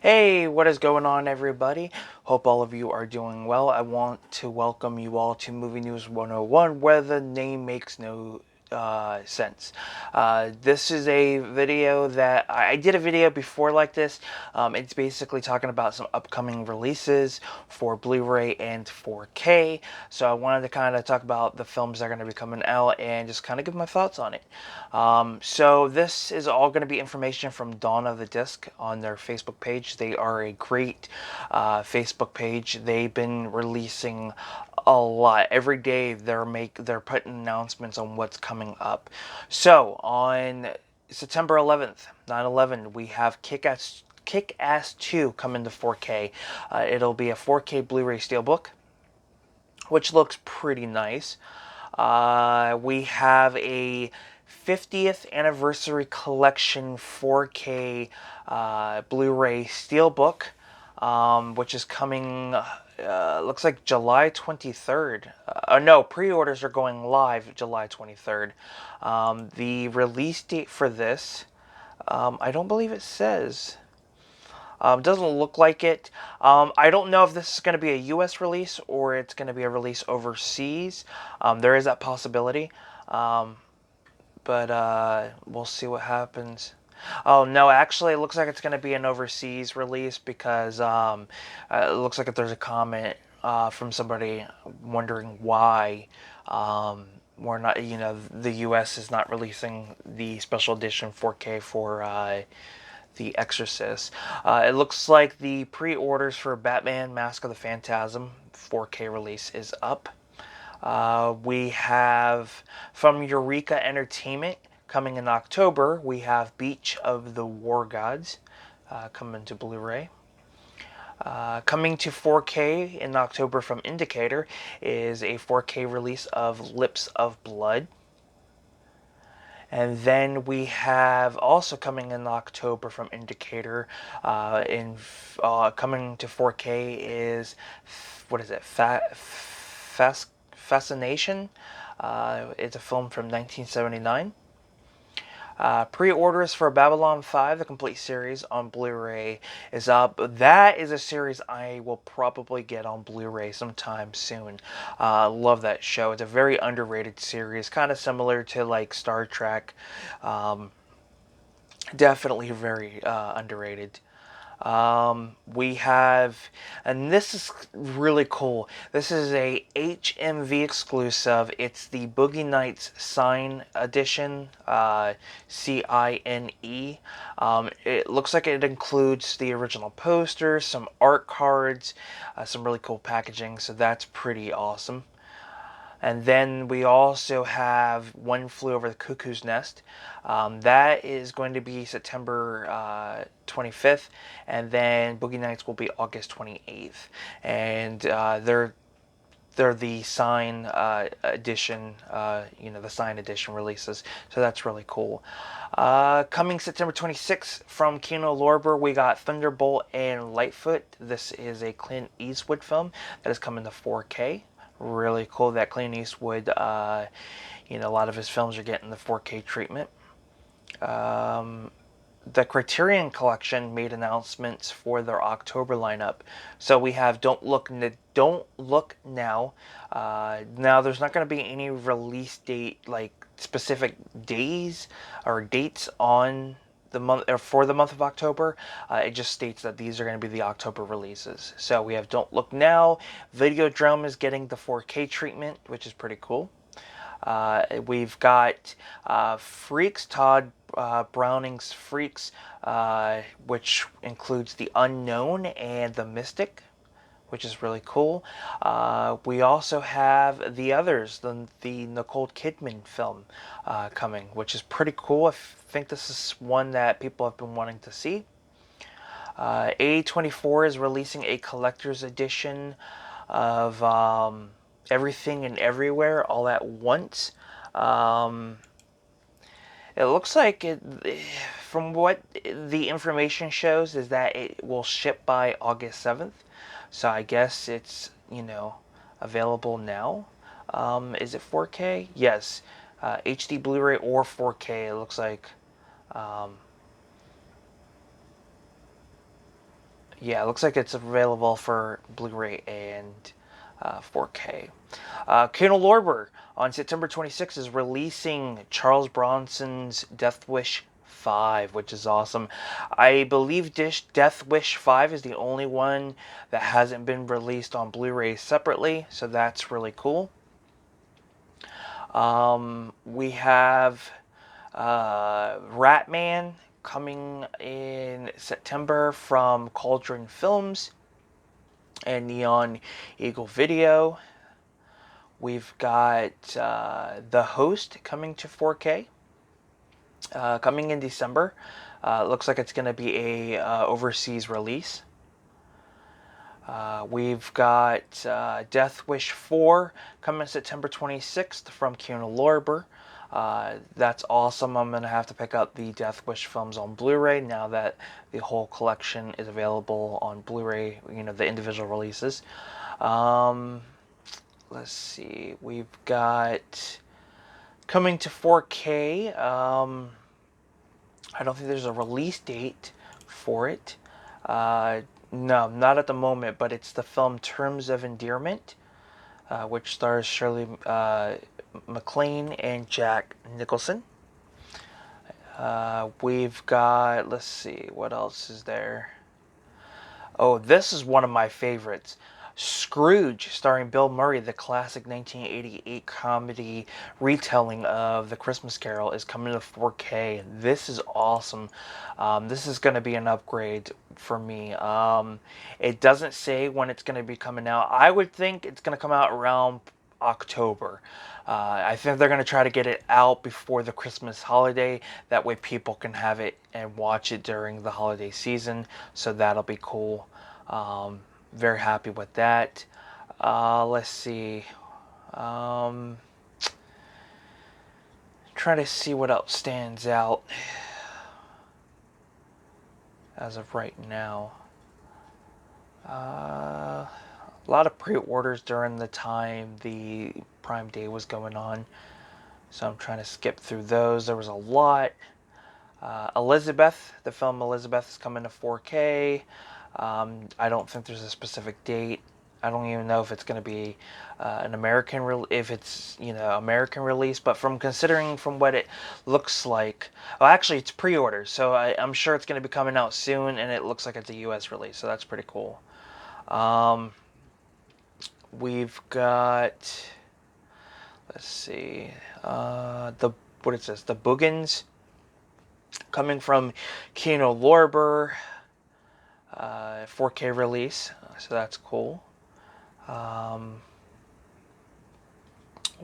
Hey, what is going on, everybody? Hope all of you are doing well. I want to welcome you all to Movie News 101, where the name makes no sense. This is a video that I did a video before like this. It's basically talking about some upcoming releases for Blu-ray and 4K. So I wanted to kind of talk about the films that are going to be coming out and just kind of give my thoughts on it. So this is all going to be information from Dawn of the Disc on their Facebook page. They are a great Facebook page. They've been releasing a lot every day. They're putting announcements on what's coming up. So on September 11th, 9/11, we have Kick-Ass 2 coming to 4K. It'll be a 4K Blu-ray Steelbook, which looks pretty nice. We have a 50th anniversary collection 4K Blu-ray Steelbook, which is coming. Looks like July 23rd. No, pre-orders are going live July 23rd. The release date for this, I don't believe it says. Doesn't look like it. I don't know if this is going to be a U.S. release or it's going to be a release overseas. There is that possibility. Um, but we'll see what happens. Oh no, actually, it looks like it's going to be an overseas release because it looks like there's a comment from somebody wondering why we're not, the U.S. is not releasing the special edition 4K for The Exorcist. It looks like the pre-orders for Batman: Mask of the Phantasm 4K release is up. We have from Eureka Entertainment coming in October. We have Beach of the War Gods coming to Blu-ray. Coming to 4K in October from Indicator is a 4K release of Lips of Blood. And then we have also coming in October from Indicator, coming to 4K is, what is it? Fascination. It's a film from 1979. Pre-orders for Babylon 5, the complete series on Blu-ray, is up. That is a series I will probably get on Blu-ray sometime soon. Love that show. It's a very underrated series, kind of similar to like Star Trek. Um, Definitely very underrated. We have, and this is really cool. This is a HMV exclusive. It's the Boogie Nights Sign Edition, CINE. It looks like it includes the original posters, some art cards, some really cool packaging. So that's pretty awesome. And then we also have One Flew Over the Cuckoo's Nest. That is going to be September 25th, and then Boogie Nights will be August 28th. And they're the sign edition, the sign edition releases. So that's really cool. Coming September 26th from Kino Lorber, we got Thunderbolt and Lightfoot. This is a Clint Eastwood film that is coming to 4K. Really cool that Clint Eastwood, a lot of his films are getting the 4K treatment. Um, the Criterion Collection made announcements for their October lineup. So we have Don't Look Now. Now there's not going to be any release date, like specific days or dates on the month or for the month of October. It just states that these are going to be the October releases. So we have Don't Look Now. Videodrome is getting the 4K treatment, which is pretty cool. We've got Freaks, Todd Browning's Freaks, which includes The Unknown and The Mystic, which is really cool. We also have The Others, the Nicole Kidman film coming, which is pretty cool. I think this is one that people have been wanting to see. A24 is releasing a collector's edition of Everything and Everywhere All at Once. It looks like from what the information shows, is that it will ship by August 7th. So I guess it's, available now. Is it 4K? Yes. HD Blu-ray or 4K, it looks like. Um, Yeah, it looks like it's available for Blu-ray and 4K. Kino Lorber on September 26th is releasing Charles Bronson's Death Wish 5, which is awesome. I believe Death Wish 5 is the only one that hasn't been released on Blu-ray separately, so that's really cool. We have Ratman coming in September from Cauldron Films and Neon Eagle Video. We've got The Host coming to 4K, coming in December. Looks like it's going to be a overseas release. We've got Death Wish 4 coming September 26th from Kino Lorber. That's awesome. I'm going to have to pick up the Death Wish films on Blu-ray now that the whole collection is available on Blu-ray, the individual releases. Let's see. We've got coming to 4K. I don't think there's a release date for it. No, not at the moment, but it's the film Terms of Endearment, which stars Shirley MacLaine and Jack Nicholson. We've got, let's see, what else is there? Oh, this is one of my favorites. Scrooge, starring Bill Murray, the classic 1988 comedy retelling of The Christmas Carol, is coming to 4K. This is awesome. This is going to be an upgrade for me. It doesn't say when it's going to be coming out. I would think it's going to come out around October. I think they're going to try to get it out before the Christmas holiday. That way people can have it and watch it during the holiday season. So that'll be cool. Very happy with that. Let's see. Trying to see what else stands out as of right now. A lot of pre-orders during the time the Prime Day was going on, so I'm trying to skip through those. There was a lot. Elizabeth, the film Elizabeth, is coming to 4K. I don't think there's a specific date. I don't even know if it's going to be an American American release. But considering what it looks like, well, actually it's pre-order, so I'm sure it's going to be coming out soon, and it looks like it's a U.S. release, so that's pretty cool. We've got, let's see, what is this? The Boogans, coming from Kino Lorber. 4K release, so that's cool.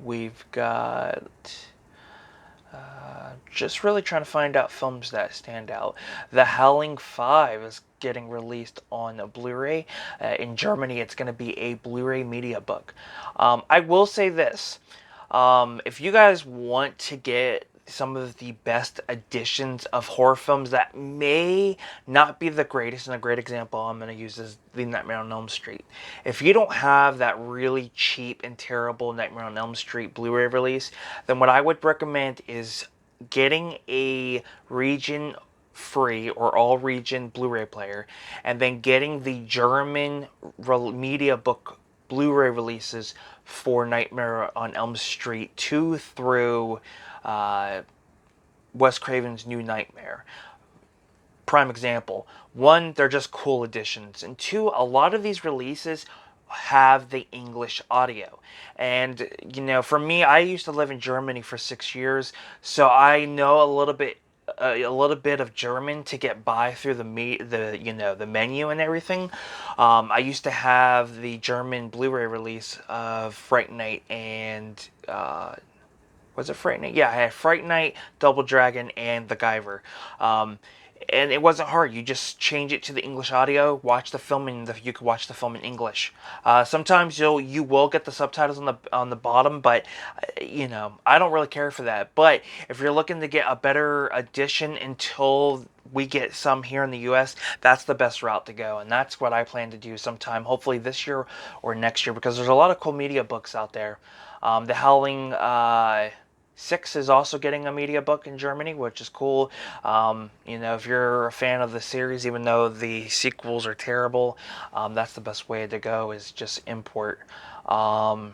We've got just really trying to find out films that stand out. The Howling 5 is getting released on a Blu-ray. In Germany, it's going to be a Blu-ray media book. I will say this. If you guys want to get some of the best editions of horror films that may not be the greatest, and a great example I'm going to use is the Nightmare on Elm Street. If you don't have that really cheap and terrible Nightmare on Elm Street Blu-ray release, then what I would recommend is getting a region free or all region Blu-ray player, and then getting the German media book Blu-ray releases for Nightmare on Elm Street 2 through Wes Craven's New Nightmare. Prime example. One, they're just cool editions. And two, a lot of these releases have the English audio. And, for me, I used to live in Germany for 6 years, so I know a little bit of German to get by through the menu and everything. I used to have the German Blu-ray release of Fright Night and was it Fright Night? Yeah, I had Fright Night, Double Dragon, and The Guyver. And it wasn't hard. You just change it to the English audio, watch the film, and you could watch the film in English. Sometimes you will get the subtitles on the bottom, but I don't really care for that. But if you're looking to get a better edition until we get some here in the U.S., that's the best route to go, and that's what I plan to do sometime, hopefully this year or next year, because there's a lot of cool media books out there. The Howling 6 is also getting a media book in Germany, which is cool. If you're a fan of the series, even though the sequels are terrible, that's the best way to go, is just import. The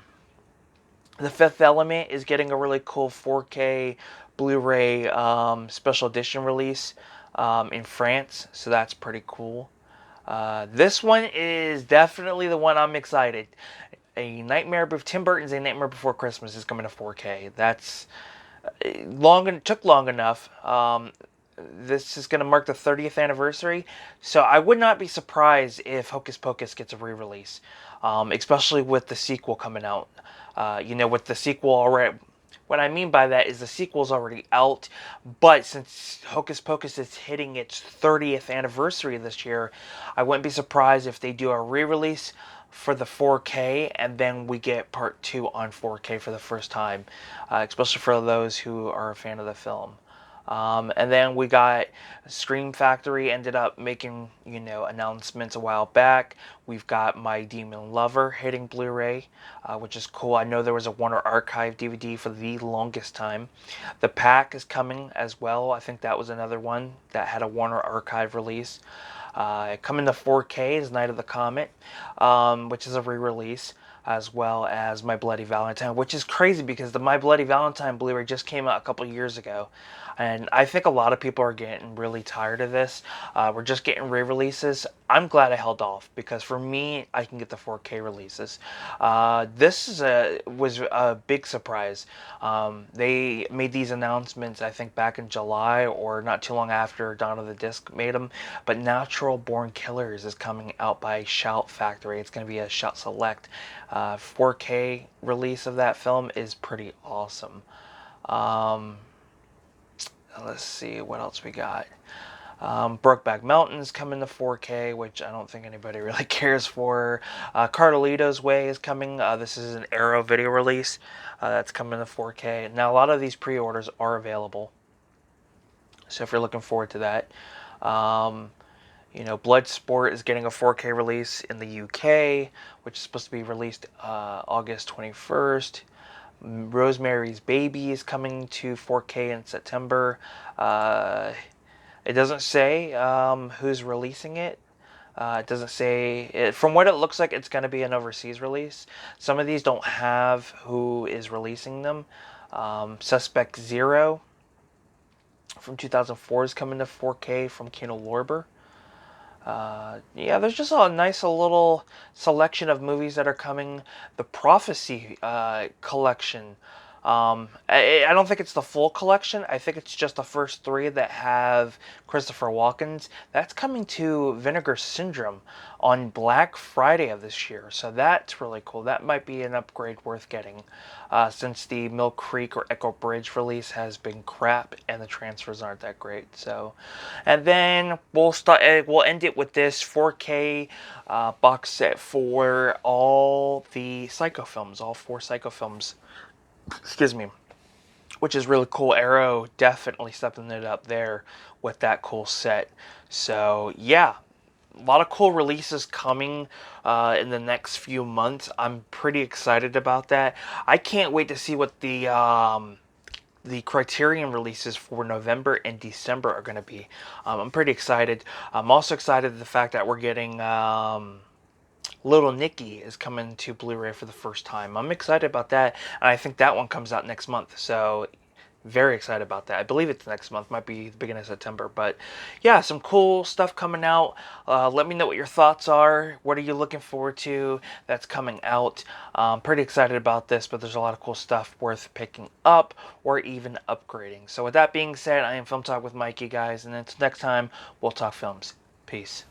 Fifth Element is getting a really cool 4K Blu-ray special edition release in France, so that's pretty cool. This one is definitely the one I'm excited. Tim Burton's A Nightmare Before Christmas is coming to 4K. That's took long enough. This is going to mark the 30th anniversary, so I would not be surprised if Hocus Pocus gets a re-release, especially with the sequel coming out. With the sequel already. What I mean by that is the sequel's already out, but since Hocus Pocus is hitting its 30th anniversary this year, I wouldn't be surprised if they do a re-release for the 4K, and then we get part 2 on 4K for the first time, especially for those who are a fan of the film. And then we got Scream Factory ended up making, announcements a while back. We've got My Demon Lover hitting Blu-ray, which is cool. I know there was a Warner Archive DVD for the longest time. The Pack is coming as well. I think that was another one that had a Warner Archive release. Coming to 4K is Night of the Comet, which is a re-release, as well as My Bloody Valentine, which is crazy because the My Bloody Valentine Blu-ray just came out a couple years ago. And I think a lot of people are getting really tired of this. We're just getting re-releases. I'm glad I held off because for me, I can get the 4K releases. This was a big surprise. They made these announcements, I think, back in July or not too long after Dawn of the Disc made them. But Natural Born Killers is coming out by Shout Factory. It's going to be a Shout Select. 4K release of that film is pretty awesome. Let's see what else we got. Brokeback Mountain's coming to 4K, which I don't think anybody really cares for. Carlito's Way is coming. This is an Arrow video release that's coming to 4K. Now, a lot of these pre-orders are available, so if you're looking forward to that. Bloodsport is getting a 4K release in the UK, which is supposed to be released August 21st. Rosemary's Baby is coming to 4K in September. It doesn't say who's releasing it. It doesn't say. From what it looks like, it's going to be an overseas release. Some of these don't have who is releasing them. Suspect Zero from 2004 is coming to 4K from Kino Lorber. There's just a nice little selection of movies that are coming. The Prophecy collection. I don't think it's the full collection. I think it's just the first 3 that have Christopher Walken's. That's coming to Vinegar Syndrome on Black Friday of this year. So that's really cool. That might be an upgrade worth getting since the Mill Creek or Echo Bridge release has been crap and the transfers aren't that great. So, and then we'll end it with this 4K box set for all the Psycho films, all 4 Psycho films. Excuse me, which is really cool. Arrow definitely stepping it up there with that cool set. So yeah, a lot of cool releases coming in the next few months. I'm pretty excited about that. I can't wait to see what the Criterion releases for November and December are going to be. I'm pretty excited. I'm also excited the fact that we're getting Little Nicky is coming to Blu-ray for the first time. I'm excited about that, and I think that one comes out next month, so very excited about that. I believe it's next month, might be the beginning of September, but yeah, some cool stuff coming out. Let me know what your thoughts are. What are you looking forward to that's coming out? I'm pretty excited about this, but there's a lot of cool stuff worth picking up or even upgrading. So with that being said, I am Film Talk with Mikey, guys, and until next time, we'll talk films. Peace.